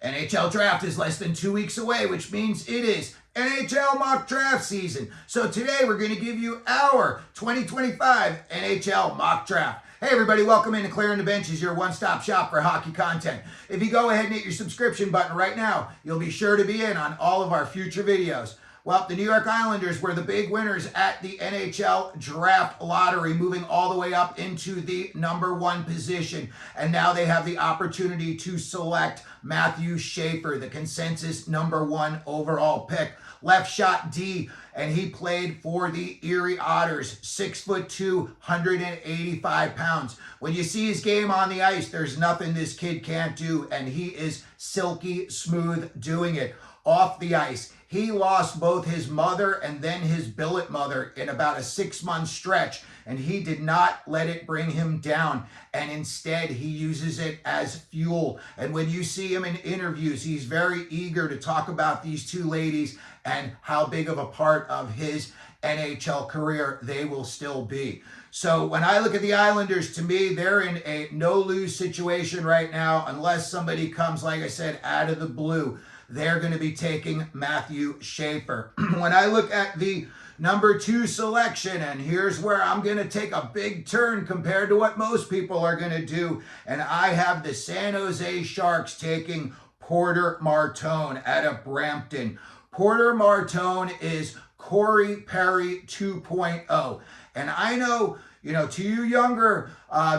NHL draft is less than 2 weeks away, which means it is NHL mock draft season. So today we're going to give you our 2025 NHL mock draft. Hey everybody, welcome into Clearing the Benches, your one-stop shop for hockey content. If you go ahead and hit your subscription button right now, you'll be sure to be in on all of our future videos. Well, the New York Islanders were the big winners at the NHL draft lottery, moving all the way up into the number one position. And now they have the opportunity to select Matthew Schaefer, the consensus number one overall pick. Left shot D, and he played for the Erie Otters, 6'2", 185 pounds. When you see his game on the ice, there's nothing this kid can't do, and he is silky smooth doing it. Off the ice, he lost both his mother and then his billet mother in about a 6-month stretch, and he did not let it bring him down, and instead he uses it as fuel. And when you see him in interviews, he's very eager to talk about these two ladies and how big of a part of his NHL career they will still be. So when I look at the Islanders, to me, they're in a no-lose situation right now, unless somebody comes, like I said, out of the blue. They're going to be taking Matthew Schaefer. When I look at the number 2 selection, and here's where I'm going to take a big turn compared to what most people are going to do, and I have the San Jose Sharks taking Porter Martone out of Brampton. Porter Martone is Corey Perry 2.0. And I know, to you younger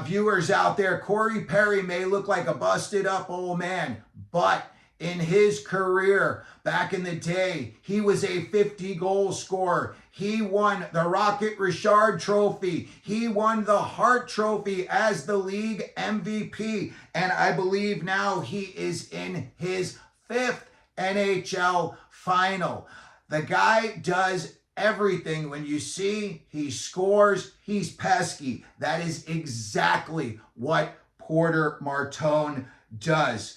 viewers out there, Corey Perry may look like a busted up old man, but in his career, back in the day, he was a 50-goal scorer. He won the Rocket Richard Trophy. He won the Hart Trophy as the league MVP. And I believe now he is in his 5th NHL final. The guy does everything. When you see he scores, he's pesky. That is exactly what Porter Martone does.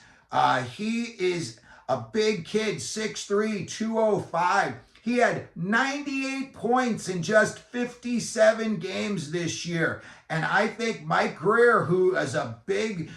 He is a big kid, 6'3", 205. He had 98 points in just 57 games this year. And I think Mike Greer, who is a big,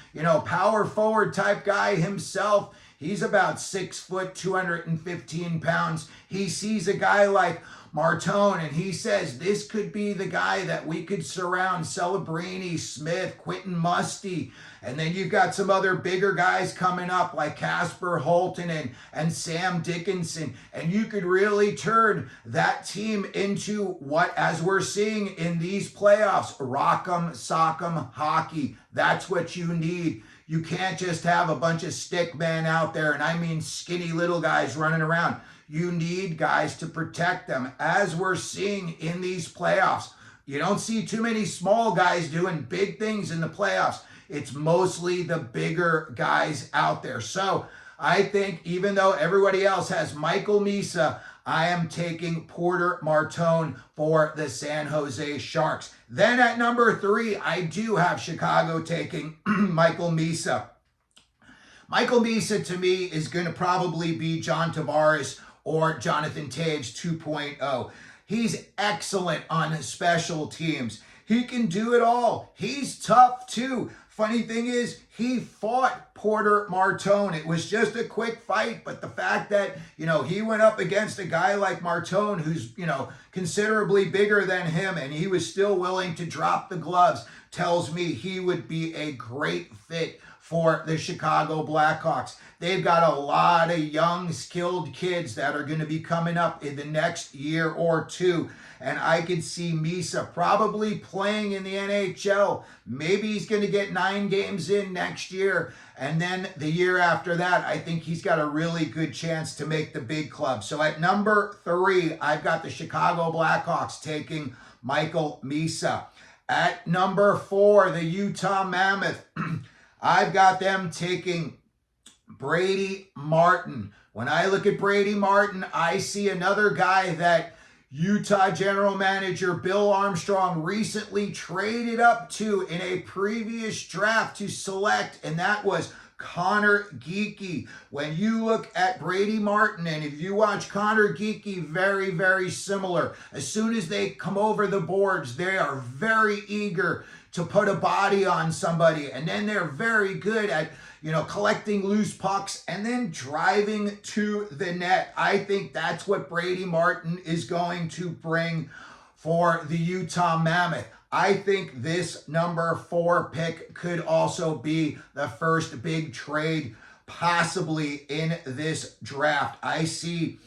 power forward type guy himself, he's about 6 foot, 215 pounds. He sees a guy like Martone, and he says this could be the guy that we could surround. Celebrini, Smith, Quentin Musty. And then you've got some other bigger guys coming up like Casper Holton and Sam Dickinson. And you could really turn that team into what, as we're seeing in these playoffs, rock'em sock'em hockey. That's what you need. You can't just have a bunch of stick men out there, and I mean skinny little guys running around. You need guys to protect them, as we're seeing in these playoffs. You don't see too many small guys doing big things in the playoffs. It's mostly the bigger guys out there. So I think even though everybody else has Michael Misa, I am taking Porter Martone for the San Jose Sharks. Then at number 3, I do have Chicago taking Michael Misa. Michael Misa, to me, is going to probably be John Tavares or Jonathan Toews 2.0. He's excellent on special teams. He can do it all. He's tough too. Funny thing is, he fought Porter Martone. It was just a quick fight, but the fact that, he went up against a guy like Martone who's, considerably bigger than him, and he was still willing to drop the gloves, tells me he would be a great fit for the Chicago Blackhawks. They've got a lot of young, skilled kids that are going to be coming up in the next year or two. And I could see Misa probably playing in the NHL. Maybe he's going to get 9 games in next year. And then the year after that, I think he's got a really good chance to make the big club. So at number 3, I've got the Chicago Blackhawks taking Michael Misa. At number 4, the Utah Mammoth. I've got them taking Brady Martin. When I look at Brady Martin, I see another guy that Utah general manager Bill Armstrong recently traded up to in a previous draft to select, and that was Connor Geekie. When you look at Brady Martin, and if you watch Connor Geekie, very, very similar. As soon as they come over the boards, they are very eager to put a body on somebody, and then they're very good at collecting loose pucks and then driving to the net. I think that's what Brady Martin is going to bring for the Utah Mammoth. I think this number 4 pick could also be the first big trade possibly in this draft. I see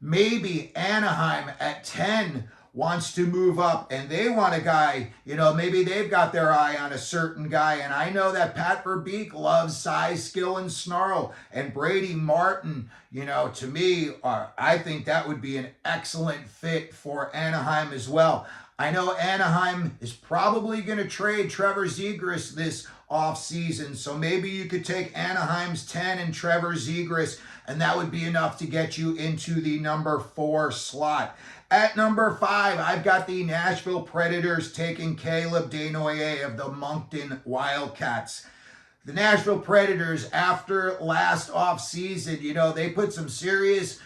maybe Anaheim at 10 wants to move up and they want a guy, maybe they've got their eye on a certain guy. And I know that Pat Verbeek loves size, skill, and snarl. And Brady Martin, to me, I think that would be an excellent fit for Anaheim as well. I know Anaheim is probably going to trade Trevor Zegras this offseason, so maybe you could take Anaheim's 10 and Trevor Zegras, and that would be enough to get you into the number 4 slot. At number 5, I've got the Nashville Predators taking Caleb Desnoyers of the Moncton Wildcats. The Nashville Predators, after last offseason, they put some serious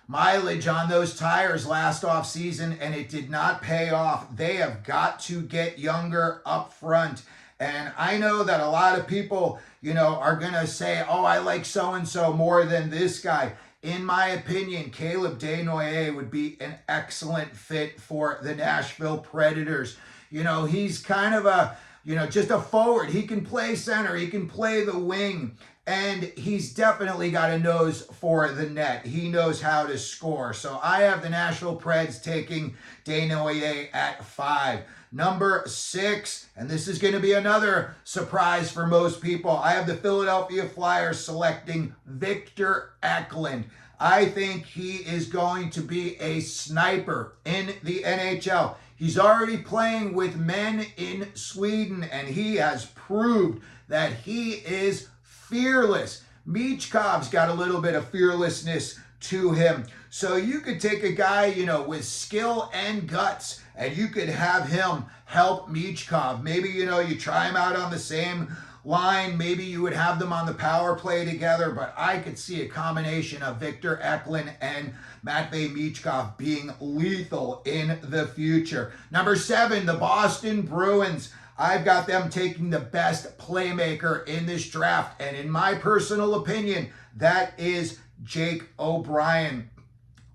mileage on those tires last offseason, and it did not pay off. They have got to get younger up front. And I know that a lot of people, are going to say, oh, I like so-and-so more than this guy. In my opinion, Caleb Desnoyers would be an excellent fit for the Nashville Predators. He's kind of a, just a forward. He can play center. He can play the wing. And he's definitely got a nose for the net. He knows how to score. So I have the Nashville Preds taking Desnoyers at 5. Number 6, and this is going to be another surprise for most people, I have the Philadelphia Flyers selecting Victor Eklund. I think he is going to be a sniper in the NHL. He's already playing with men in Sweden, and he has proved that he is fearless. Michkov's got a little bit of fearlessness to him. So you could take a guy, with skill and guts, and you could have him help Michkov. Maybe, you try him out on the same line. Maybe you would have them on the power play together, but I could see a combination of Victor Eklund and Matvei Michkov being lethal in the future. Number 7, the Boston Bruins. I've got them taking the best playmaker in this draft, and in my personal opinion, that is Jake O'Brien.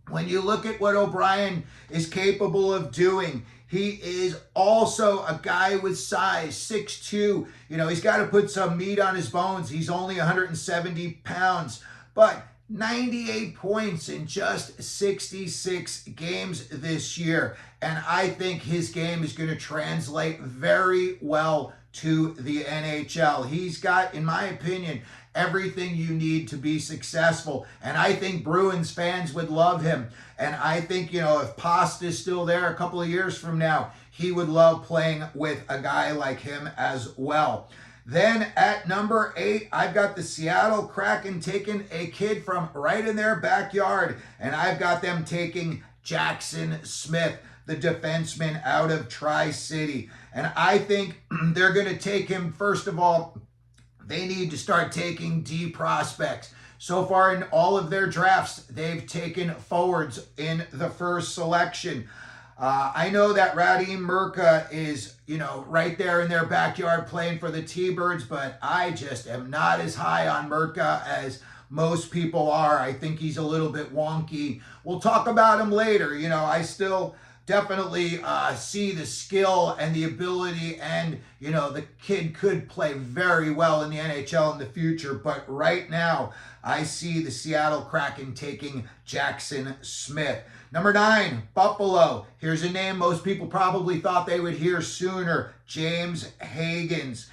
When you look at what O'Brien is capable of doing, he is also a guy with size, 6'2". He's got to put some meat on his bones. He's only 170 pounds, but 98 points in just 66 games this year. And I think his game is going to translate very well to the NHL. He's got, in my opinion, everything you need to be successful. And I think Bruins fans would love him. And I think, if Pasta's still there a couple of years from now, he would love playing with a guy like him as well. Then at number 8, I've got the Seattle Kraken taking a kid from right in their backyard. And I've got them taking Jackson Smith, the defenseman out of Tri-City. And I think they're going to take him, first of all, they need to start taking D prospects. So far in all of their drafts, they've taken forwards in the first selection. I know that Radim Murka is, right there in their backyard playing for the T-Birds, but I just am not as high on Murka as most people are. I think he's a little bit wonky. We'll talk about him later. I still definitely see the skill and the ability, and the kid could play very well in the NHL in the future, but right now I see the Seattle Kraken taking Jackson Smith. Number 9, Buffalo. Here's a name most people probably thought they would hear sooner, James Higgins.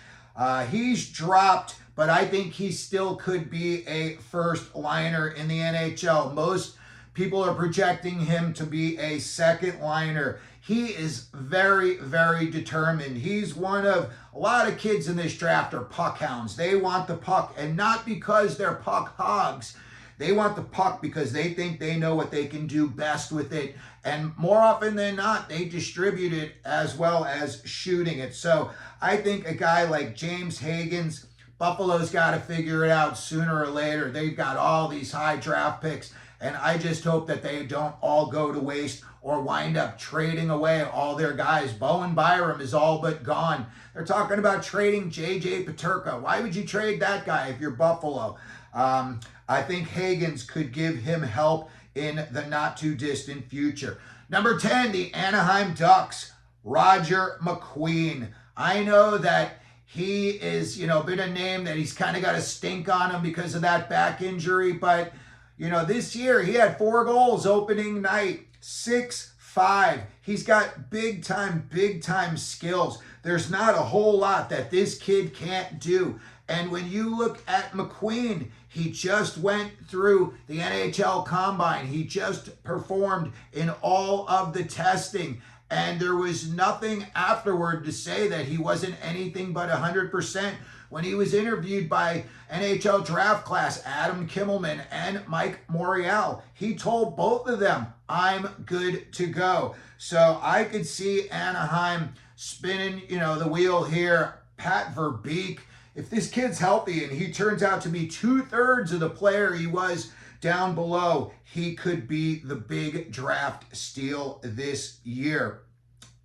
He's dropped, but I think he still could be a first liner in the NHL. Most people are projecting him to be a second liner. He is very, very determined. He's one of a lot of kids in this draft are puck hounds. They want the puck, and not because they're puck hogs. They want the puck because they think they know what they can do best with it. And more often than not, they distribute it as well as shooting it. So I think a guy like James Higgins, Buffalo's got to figure it out sooner or later. They've got all these high draft picks. And I just hope that they don't all go to waste or wind up trading away all their guys. Bowen Byram is all but gone. They're talking about trading J.J. Peterka. Why would you trade that guy if you're Buffalo? I think Higgins could give him help in the not too distant future. Number 10, the Anaheim Ducks, Roger McQueen. I know that he is, been a name that he's kind of got a stink on him because of that back injury. But, this year he had 4 goals opening night, 6-5. He's got big time skills. There's not a whole lot that this kid can't do. And when you look at McQueen, he just went through the NHL Combine. He just performed in all of the testing. And there was nothing afterward to say that he wasn't anything but 100%. When he was interviewed by NHL draft class Adam Kimmelman and Mike Morial, he told both of them, I'm good to go. So I could see Anaheim spinning, the wheel here. Pat Verbeek, if this kid's healthy and he turns out to be 2/3 of the player he was down below, he could be the big draft steal this year.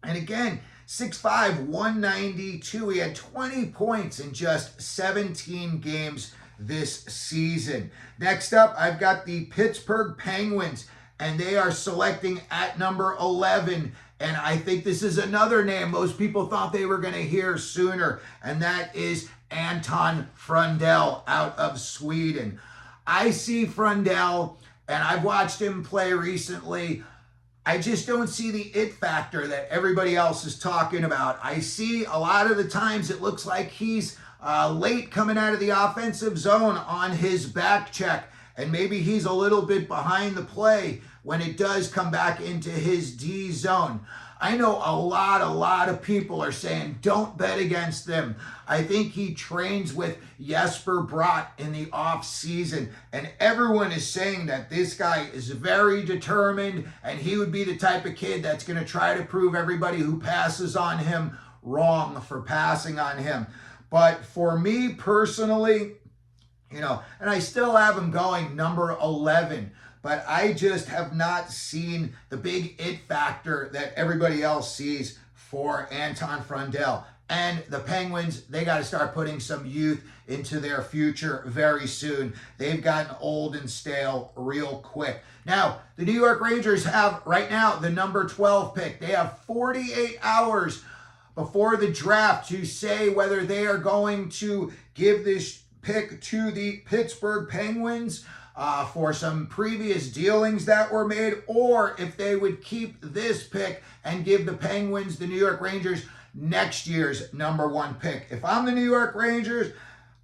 And again, 6'5", 192. He had 20 points in just 17 games this season. Next up, I've got the Pittsburgh Penguins, and they are selecting at number 11. And I think this is another name most people thought they were going to hear sooner, and that is Anton Frundell out of Sweden. I see Frundell, and I've watched him play recently. I just don't see the it factor that everybody else is talking about. I see a lot of the times it looks like he's late coming out of the offensive zone on his back check, and maybe he's a little bit behind the play when it does come back into his D zone. I know a lot of people are saying don't bet against them. I think he trains with Jesper Bratt in the off season, and everyone is saying that this guy is very determined, and he would be the type of kid that's going to try to prove everybody who passes on him wrong for passing on him. But for me personally, and I still have him going number 11. But I just have not seen the big it factor that everybody else sees for Anton Frundell. And the Penguins, they got to start putting some youth into their future very soon. They've gotten old and stale real quick. Now, the New York Rangers have right now the number 12 pick. They have 48 hours before the draft to say whether they are going to give this pick to the Pittsburgh Penguins for some previous dealings that were made, or if they would keep this pick and give the Penguins, the New York Rangers, next year's number 1 pick. If I'm the New York Rangers,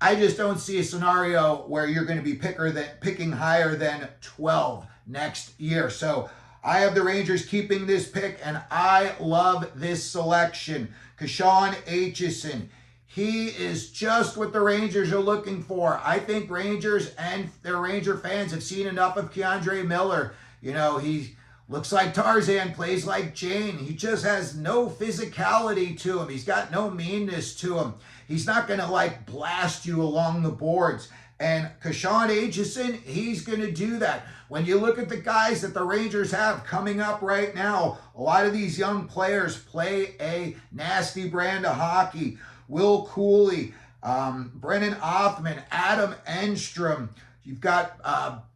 I just don't see a scenario where you're going to be picking higher than 12 next year. So I have the Rangers keeping this pick, and I love this selection. Kashawn Aitchison. He is just what the Rangers are looking for. I think Rangers and their Ranger fans have seen enough of Keandre Miller. He looks like Tarzan, plays like Jane. He just has no physicality to him. He's got no meanness to him. He's not going to blast you along the boards. And Kashawn Aitchison, he's going to do that. When you look at the guys that the Rangers have coming up right now, a lot of these young players play a nasty brand of hockey. Will Cooley, Brennan Othman, Adam Enstrom. You've got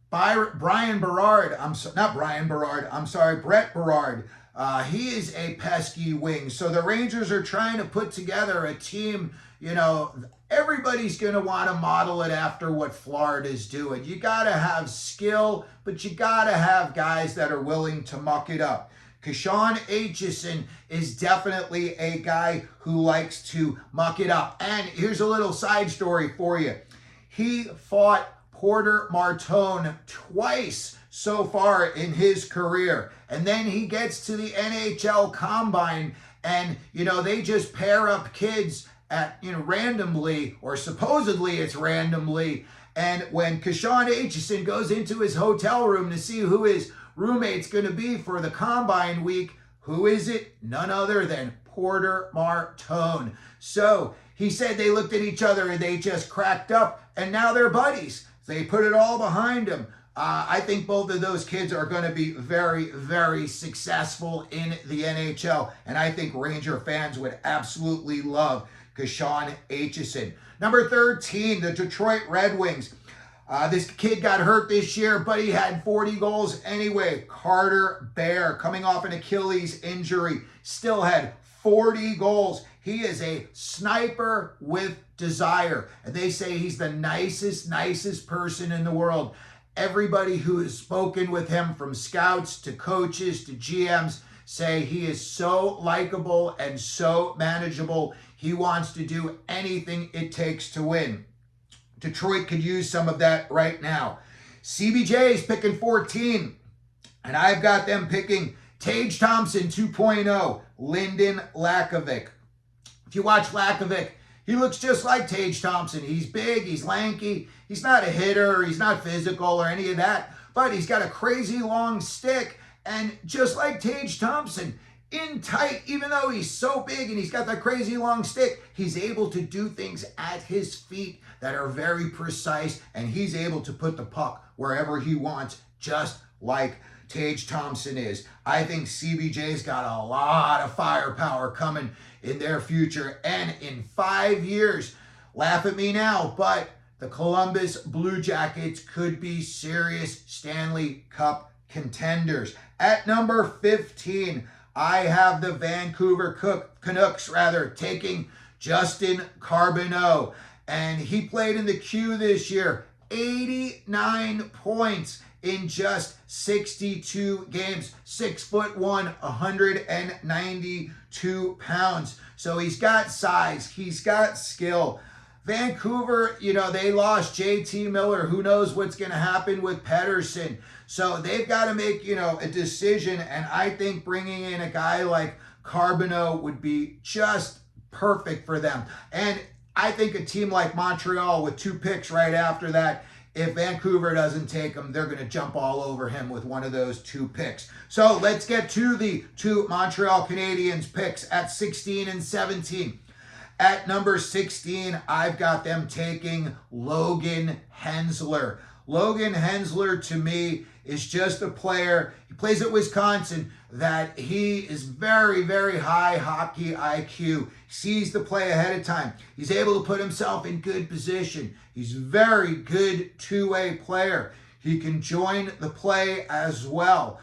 Brett Berard. He is a pesky wing. So the Rangers are trying to put together a team, everybody's going to want to model it after what Florida's doing. You got to have skill, but you got to have guys that are willing to muck it up. Kashawn Aitchison is definitely a guy who likes to muck it up. And here's a little side story for you. He fought Porter Martone twice so far in his career. And then he gets to the NHL Combine, and, they just pair up kids at, randomly, or supposedly it's randomly. And when Kashawn Aitchison goes into his hotel room to see who his roommate's going to be for the Combine week, who is it? None other than Porter Martone. So he said they looked at each other and they just cracked up, and now they're buddies. They put it all behind him. I think both of those kids are going to be very, very successful in the NHL. And I think Ranger fans would absolutely love Kashawn Aitchison. Number 13, the Detroit Red Wings. This kid got hurt this year, but he had 40 goals anyway. Carter Bear, coming off an Achilles injury, still had 40 goals. He is a sniper with desire. And they say he's the nicest person in the world. Everybody who has spoken with him, from scouts to coaches to GMs, say he is so likable and so manageable. He wants to do anything it takes to win. Detroit could use some of that right now. CBJ is picking 14, and I've got them picking Tage Thompson 2.0, Lyndon Lakovic. If you watch Lakovic, he looks just like Tage Thompson. He's big, he's lanky, he's not a hitter, he's not physical or any of that, but he's got a crazy long stick, and just like Tage Thompson, in tight, even though he's so big and he's got that crazy long stick, he's able to do things at his feet that are very precise, and he's able to put the puck wherever he wants, just like Tage Thompson is. I think CBJ's got a lot of firepower coming in their future, and in 5 years, laugh at me now, but the Columbus Blue Jackets could be serious Stanley Cup contenders. At number 15, I have the Vancouver Canucks taking Justin Carbonneau. And he played in the Q this year. 89 points in just 62 games. 6'1", 192 pounds. So he's got size. He's got skill. Vancouver, they lost JT Miller. Who knows what's going to happen with Pettersson? So they've got to make, a decision. And I think bringing in a guy like Carbonneau would be just perfect for them. And I think a team like Montreal with 2 picks right after that, if Vancouver doesn't take him, they're going to jump all over him with one of those 2 picks. So let's get to the 2 Montreal Canadiens picks at 16 and 17. At number 16, I've got them taking Logan Hensler. Logan Hensler, to me, is just a player. He plays at Wisconsin, that he is very, very high hockey IQ. Sees the play ahead of time. He's able to put himself in good position. He's a very good two-way player. He can join the play as well.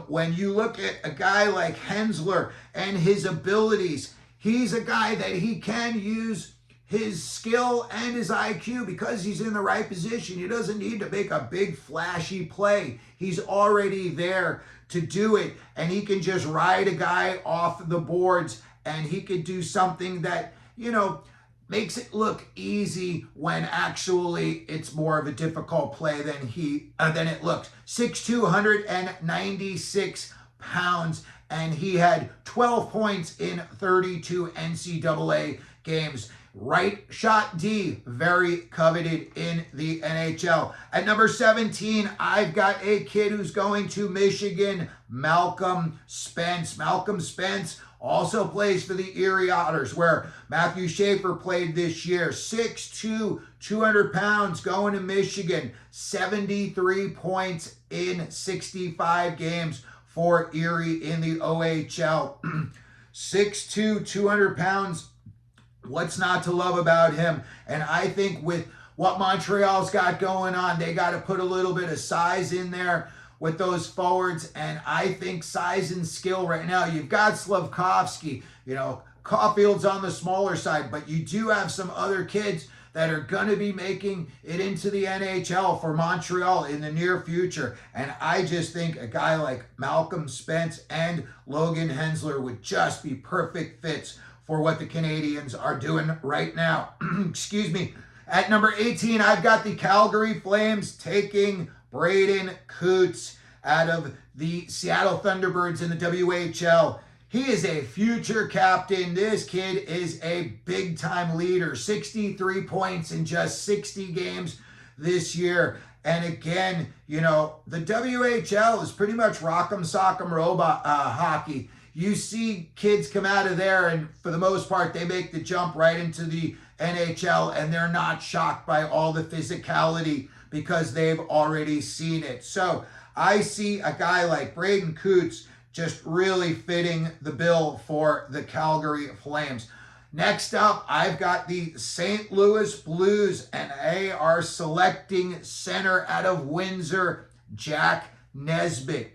When you look at a guy like Hensler and his abilities, he's a guy that he can use his skill and his IQ because he's in the right position. He doesn't need to make a big flashy play. He's already there to do it, and he can just ride a guy off the boards, and he could do something that, makes it look easy when actually it's more of a difficult play than it looks. 6'2", 196 pounds, and he had 12 points in 32 NCAA games. Right shot D, very coveted in the NHL. At number 17, I've got a kid who's going to Michigan, Malcolm Spence. Malcolm Spence also plays for the Erie Otters, where Matthew Schaefer played this year. 6'2", 200 pounds, going to Michigan. 73 points in 65 games for Erie in the OHL. 6'2", 200 pounds. What's not to love about him? And I think with what Montreal's got going on, they got to put a little bit of size in there with those forwards. And I think size and skill right now, you've got Slavkovsky, Caulfield's on the smaller side, but you do have some other kids that are going to be making it into the NHL for Montreal in the near future. And I just think a guy like Malcolm Spence and Logan Hensler would just be perfect fits for what the Canadiens are doing right now. Excuse me. At number 18, I've got the Calgary Flames taking Braden Coots out of the Seattle Thunderbirds in the WHL. He is a future captain. This kid is a big-time leader. 63 points in just 60 games this year. And again, the WHL is pretty much rock'em sock'em robot hockey. You see kids come out of there, and for the most part, they make the jump right into the NHL, and they're not shocked by all the physicality because they've already seen it. So I see a guy like Braden Coots just really fitting the bill for the Calgary Flames. Next up, I've got the St. Louis Blues, and they are selecting center out of Windsor, Jack Nesbitt.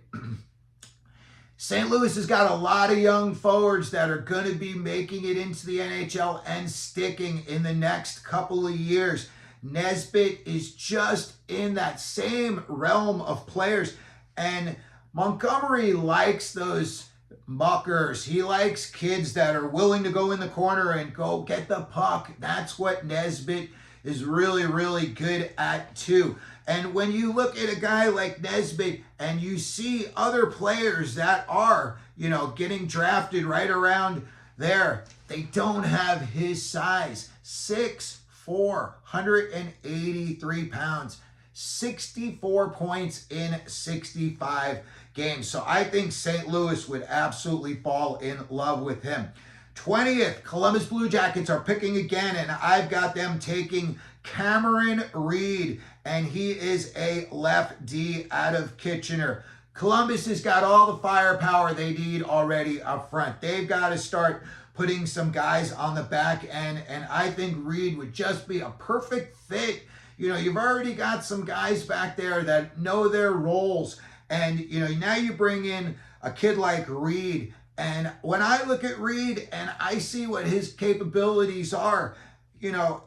St. Louis has got a lot of young forwards that are going to be making it into the NHL and sticking in the next couple of years. Nesbitt is just in that same realm of players, and Montgomery likes those muckers. He likes kids that are willing to go in the corner and go get the puck. That's what Nesbitt is really, really good at too. And when you look at a guy like Nesbitt and you see other players that are, getting drafted right around there, they don't have his size. 6'4", 183 pounds, 64 points in 65 games. So I think St. Louis would absolutely fall in love with him. 20th, Columbus Blue Jackets are picking again, and I've got them taking Cameron Reed, and he is a left D out of Kitchener. Columbus has got all the firepower they need already up front. They've got to start putting some guys on the back end, and I think Reed would just be a perfect fit. You've already got some guys back there that know their roles, and now you bring in a kid like Reed, and when I look at Reed and I see what his capabilities are,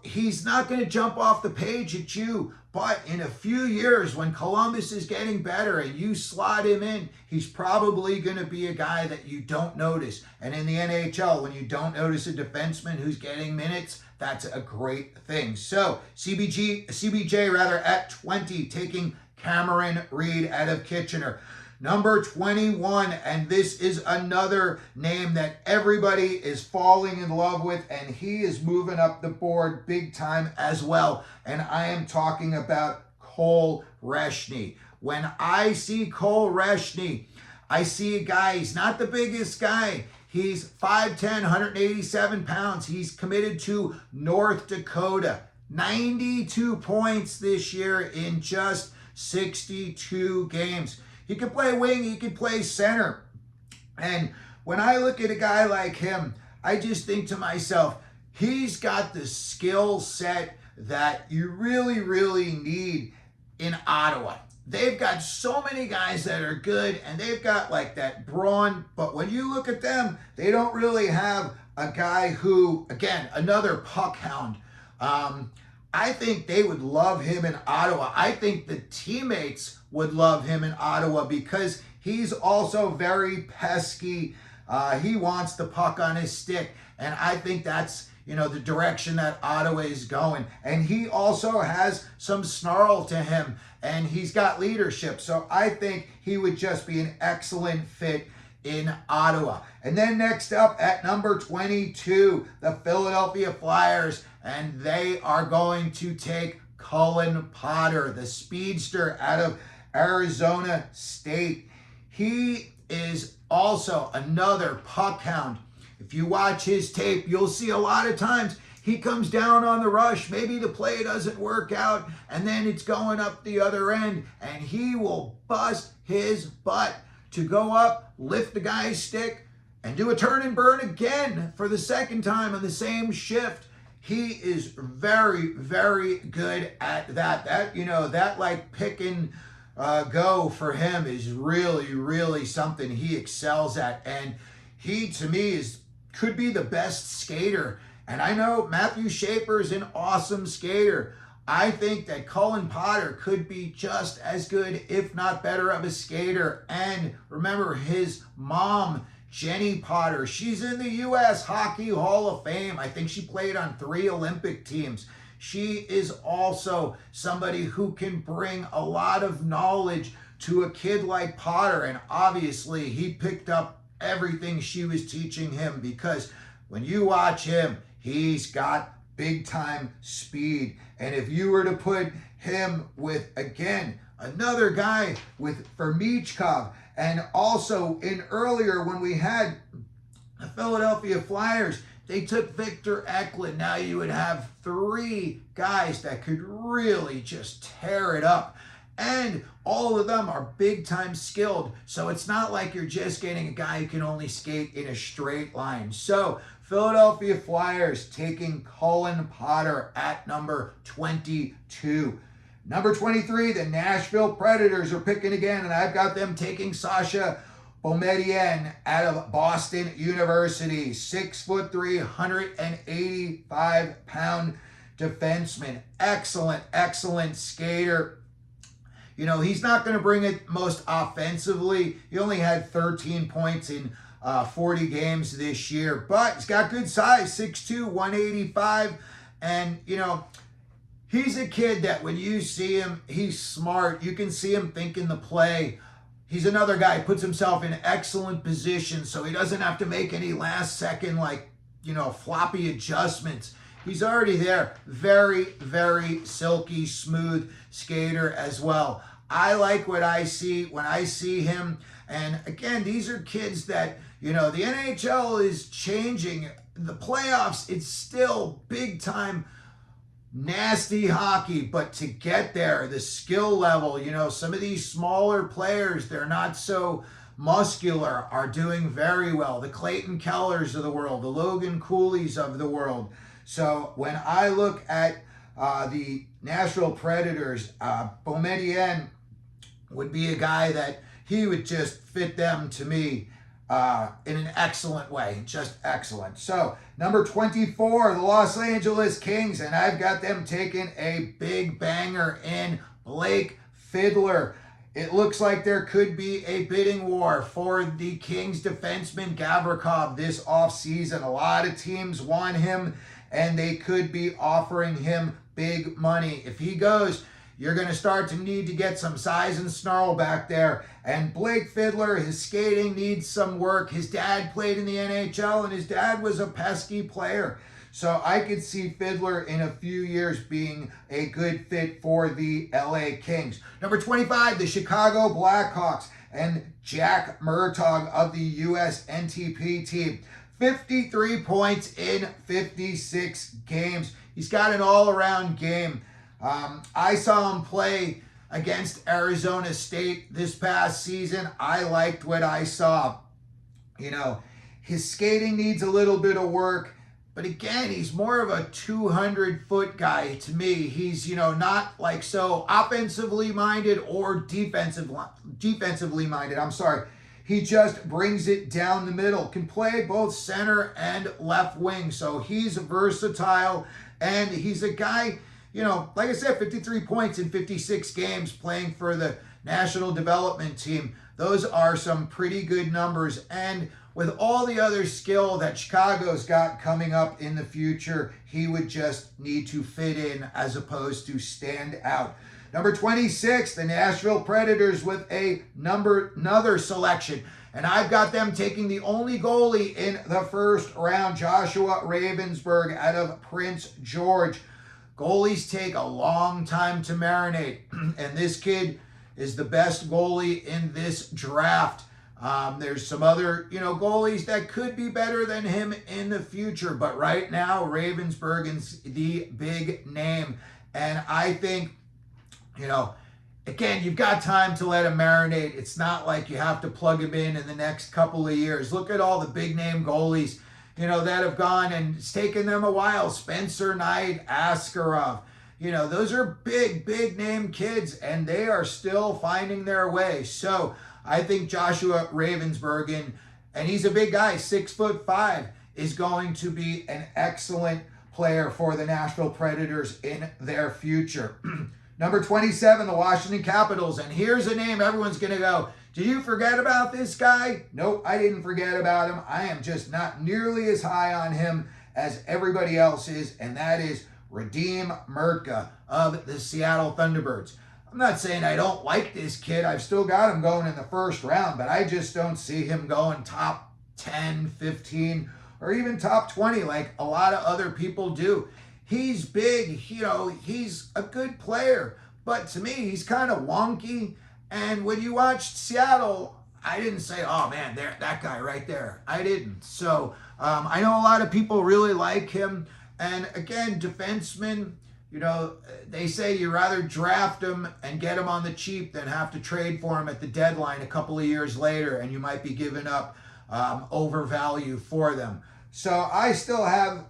he's not going to jump off the page at you, but in a few years when Columbus is getting better and you slot him in, he's probably going to be a guy that you don't notice. And in the NHL, when you don't notice a defenseman who's getting minutes, that's a great thing. So CBJ at 20, taking Cameron Reed out of Kitchener. Number 21, and this is another name that everybody is falling in love with, and he is moving up the board big time as well. And I am talking about Cole Reshny. When I see Cole Reshny, I see a guy, he's not the biggest guy. He's 5'10", 187 pounds. He's committed to North Dakota. 92 points this year in just 62 games. He can play wing, he can play center. And when I look at a guy like him, I just think to myself, he's got the skill set that you really, really need in Ottawa. They've got so many guys that are good, and they've got like that brawn, but when you look at them, they don't really have a guy who, again, another puck hound. I think they would love him in Ottawa. I think the teammates would love him in Ottawa because he's also very pesky. He wants the puck on his stick, and I think that's the direction that Ottawa is going. And he also has some snarl to him, and he's got leadership. So I think he would just be an excellent fit in Ottawa. And then next up at number 22, the Philadelphia Flyers, and they are going to take Cullen Potter, the speedster out of Arizona State. He is also another puck hound. If you watch his tape, you'll see a lot of times he comes down on the rush. Maybe the play doesn't work out, and then it's going up the other end, and he will bust his butt to go up, lift the guy's stick, and do a turn and burn again for the second time on the same shift. He is very, very good at that. That like pick and go for him is really, really something he excels at. And he, to me, could be the best skater. And I know Matthew Schaefer is an awesome skater. I think that Cullen Potter could be just as good, if not better, of a skater. And remember, his mom, Jenny Potter, she's in the U.S. Hockey Hall of Fame. I think she played on 3 Olympic teams. She is also somebody who can bring a lot of knowledge to a kid like Potter. And obviously, he picked up everything she was teaching him, because when you watch him, he's got big time speed. And if you were to put him with, again, another guy with Vermichkov, and also in earlier when we had the Philadelphia Flyers They took Victor Eklund. Now you would have three guys that could really just tear it up. And all of them are big time skilled. So it's not like you're just getting a guy who can only skate in a straight line. So Philadelphia Flyers taking Cullen Potter at number 22. Number 23, the Nashville Predators are picking again, and I've got them taking Sasha Boumedienne out of Boston University. 6'3", 185-pound defenseman. Excellent skater. You know, he's not going to bring it most offensively. He only had 13 points in 40 games this year, but he's got good size, 6'2", 185. And, you know, he's a kid that when you see him, he's smart. You can see him thinking the play. He's another guy who puts himself in excellent position so he doesn't have to make any last second, like, you know, floppy adjustments. He's already there. Very silky, smooth skater as well. I like what I see when I see him. And again, these are kids that, you know, the NHL is changing. The playoffs, it's still big time nasty hockey, but to get there, the skill level, you know, some of these smaller players, they're not so muscular, are doing very well. The Clayton Kellers of the world, the Logan Coolies of the world. So when I look at the Nashville Predators, Boumedienne would be a guy that he would just fit them to me in an excellent way, just excellent. So number 24, the Los Angeles Kings, and I've got them taking a big banger in Blake Fiddler. It looks like there could be a bidding war for the Kings defenseman Gavrikov this offseason. A lot of teams want him, and they could be offering him big money. If he goes, you're going to start to need to get some size and snarl back there. And Blake Fiddler, his skating needs some work. His dad played in the NHL, and his dad was a pesky player. So I could see Fiddler in a few years being a good fit for the LA Kings. Number 25, the Chicago Blackhawks and Jack Murtaugh of the US NTP team. 53 points in 56 games. He's got an all-around game. I saw him play against Arizona State this past season. I liked what I saw. You know, his skating needs a little bit of work, but again, he's more of a 200-foot guy to me. He's, you know, not like so offensively minded or defensively minded. He just brings it down the middle, can play both center and left wing. So he's versatile, and he's a guy, you know, like I said, 53 points in 56 games playing for the National Development Team. Those are some pretty good numbers. And with all the other skill that Chicago's got coming up in the future, he would just need to fit in as opposed to stand out. Number 26, the Nashville Predators with another selection. And I've got them taking the only goalie in the first round, Joshua Ravensburg out of Prince George. Goalies take a long time to marinate, and this kid is the best goalie in this draft. There's some other, you know, goalies that could be better than him in the future, but right now, Ravensburg is the big name. And I think, you know, again, you've got time to let him marinate. It's not like you have to plug him in the next couple of years. Look at all the big name goalies, you know, that have gone, and it's taken them a while. Spencer Knight, Askarov, you know, those are big name kids, and they are still finding their way. So I think Joshua Ravensburg, and he's a big guy, 6'5", is going to be an excellent player for the Nashville Predators in their future. Number 27, the Washington Capitals, and here's a name everyone's going to go, did you forget about this guy? Nope, I didn't forget about him. I am just not nearly as high on him as everybody else is, and that is Radim Murtka of the Seattle Thunderbirds. I'm not saying I don't like this kid. I've still got him going in the first round, but I just don't see him going top 10, 15, or even top 20 like a lot of other people do. He's big, you know, he's a good player, but to me, he's kind of wonky. And when you watch Seattle, I didn't say, oh man, there, that guy right there. I didn't. So I know a lot of people really like him. And again, defensemen, you know, they say you rather draft him and get him on the cheap than have to trade for him at the deadline a couple of years later, and you might be giving up overvalue for them. So I still have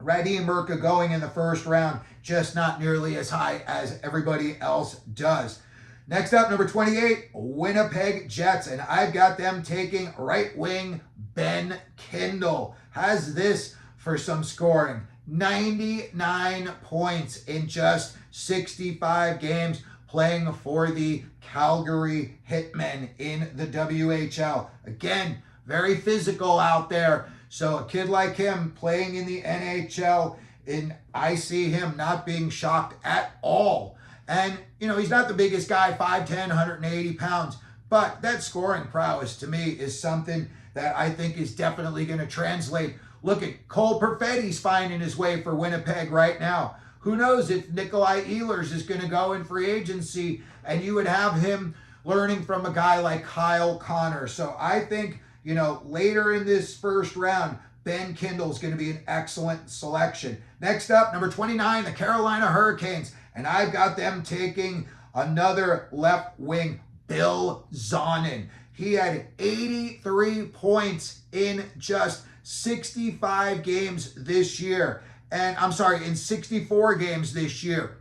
Radim Merca going in the first round, just not nearly as high as everybody else does. Next up, number 28, Winnipeg Jets, and I've got them taking right wing Ben Kindle. Has this for some scoring. 99 points in just 65 games playing for the Calgary Hitmen in the WHL. Again, very physical out there. So a kid like him playing in the NHL, and I see him not being shocked at all. And, you know, he's not the biggest guy, 5'10", 180 pounds, but that scoring prowess to me is something that I think is definitely going to translate. Look at Cole Perfetti's finding his way for Winnipeg right now. Who knows if Nikolai Ehlers is going to go in free agency, and you would have him learning from a guy like Kyle Connor. So I think, you know, later in this first round, Ben Kindle is going to be an excellent selection. Next up, number 29, the Carolina Hurricanes. And I've got them taking another left wing, Bill Zonin. He had 83 points in just 65 games this year. And I'm sorry, in 64 games this year.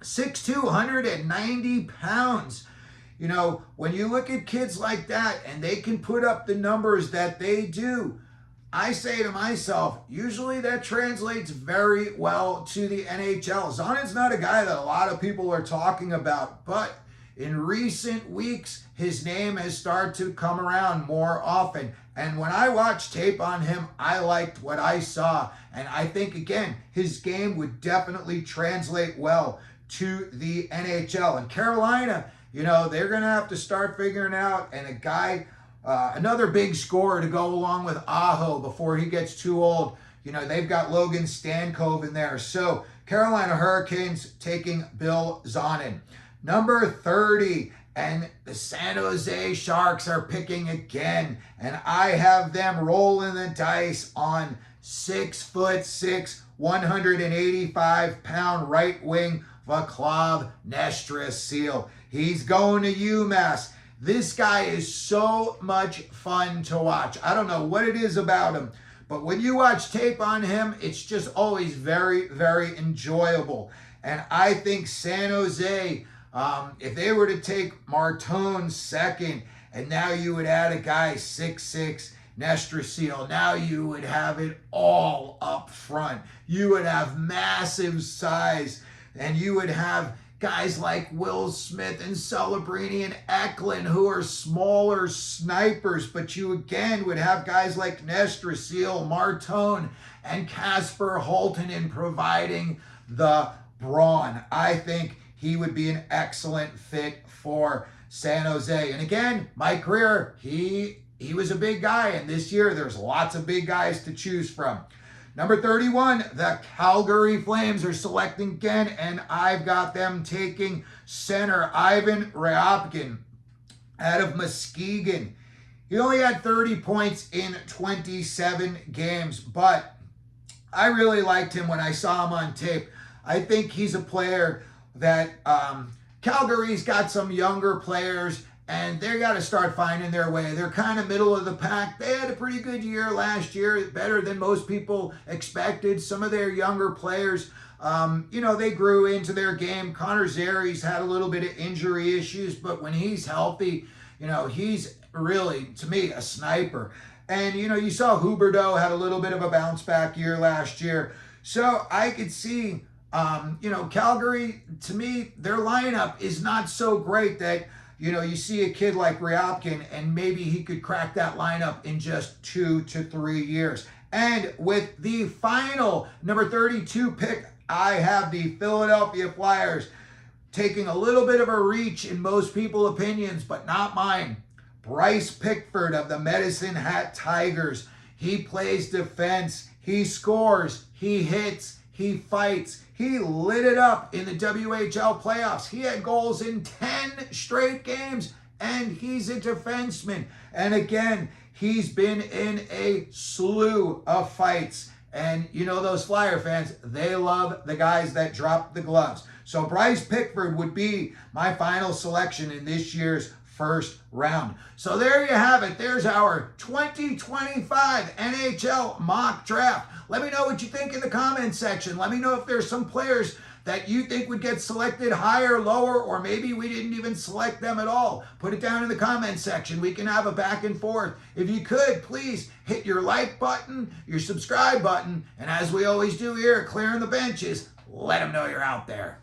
6'2", 190 pounds. You know, when you look at kids like that and they can put up the numbers that they do, I say to myself, usually that translates very well to the NHL. Zonin's not a guy that a lot of people are talking about, but in recent weeks, his name has started to come around more often. And when I watched tape on him, I liked what I saw. And I think, again, his game would definitely translate well to the NHL. And Carolina, you know, they're going to have to start figuring out, and a guy, another big scorer to go along with Aho before he gets too old. You know, they've got Logan Stankov in there. So Carolina Hurricanes taking Bill Zonin. Number 30, and the San Jose Sharks are picking again. And I have them rolling the dice on 6'6", 185-pound right wing Vaclav Nestrasil. He's going to UMass. This guy is so much fun to watch. I don't know what it is about him, but when you watch tape on him, it's just always very, very enjoyable. And I think San Jose, if they were to take Martone second, and now you would add a guy 6'6", Nestrasil, now you would have it all up front. You would have massive size, and you would have guys like Will Smith and Celebrini and Eklund who are smaller snipers, but you again would have guys like Nestrasil, Martone, and Casper Holtonen providing the brawn. I think he would be an excellent fit for San Jose. And again, Mike Greer, he was a big guy, and this year there's lots of big guys to choose from. Number 31, the Calgary Flames are selecting again, and I've got them taking center Ivan Ryabkin out of Muskegon. He only had 30 points in 27 games, but I really liked him when I saw him on tape. I think he's a player that Calgary's got some younger players, and they got to start finding their way. They're kind of middle of the pack. They had a pretty good year last year, better than most people expected. Some of their younger players, you know, they grew into their game. Connor Zary's had a little bit of injury issues, but when he's healthy, you know, he's really, to me, a sniper. And, you know, you saw Huberdeau had a little bit of a bounce back year last year. So I could see, you know, Calgary, to me, their lineup is not so great that, you know, you see a kid like Ryabkin, and maybe he could crack that lineup in just 2 to 3 years. And with the final number 32 pick, I have the Philadelphia Flyers taking a little bit of a reach in most people's opinions, but not mine. Bryce Pickford of the Medicine Hat Tigers. He plays defense. He scores. He hits. He fights. He lit it up in the WHL playoffs. He had goals in 10 straight games, and he's a defenseman. And again, he's been in a slew of fights. And you know those Flyer fans, they love the guys that drop the gloves. So Bryce Pickford would be my final selection in this year's first round. So there you have it. There's our 2025 NHL mock draft. Let me know what you think in the comments section. Let me know if there's some players that you think would get selected higher, lower, or maybe we didn't even select them at all. Put it down in the comments section. We can have a back and forth. If you could, please hit your like button, your subscribe button, and as we always do here at Clearing the Benches, let them know you're out there.